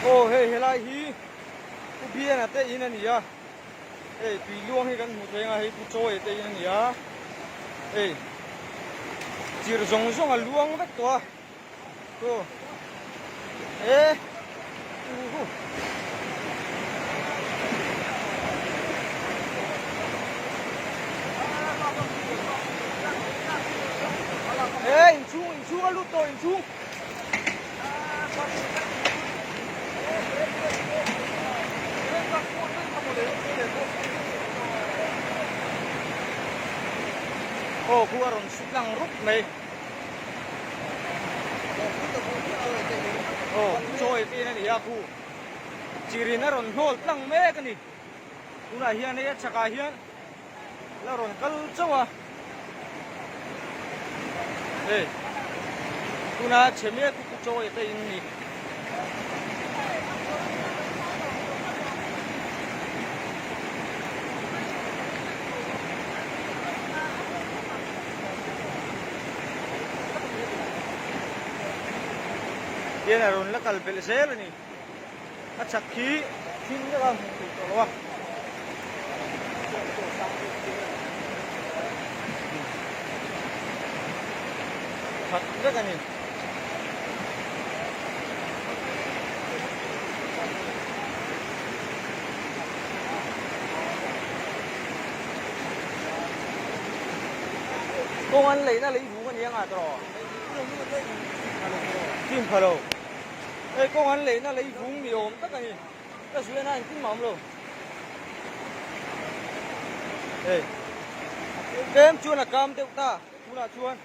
ô hey helai hi ku bia na te in ani a hey tui luang hi kan mu thenga hei ku choi te in ani a hey chir zong zong a luang vek to to ê ê in xuống á lút tôi in xuống ô khu aron sút lang rút này ô trôi tin này ya khu chirin aron hol lang me cái này tu na hian này chaka hian la ron kal chawa ê tu na cheme ku trôi te in ni dia na ron la kal bel sel ni a chak khi thin ra ga tu to lo thật rất là nhiều công an lấy vũ cái nhang à tao kim phật đâu ê công an lấy vũ nhiều tất cả nhìn ta suy na kim mắm luôn ê kem chuan là cam tiêu ta chu là chuan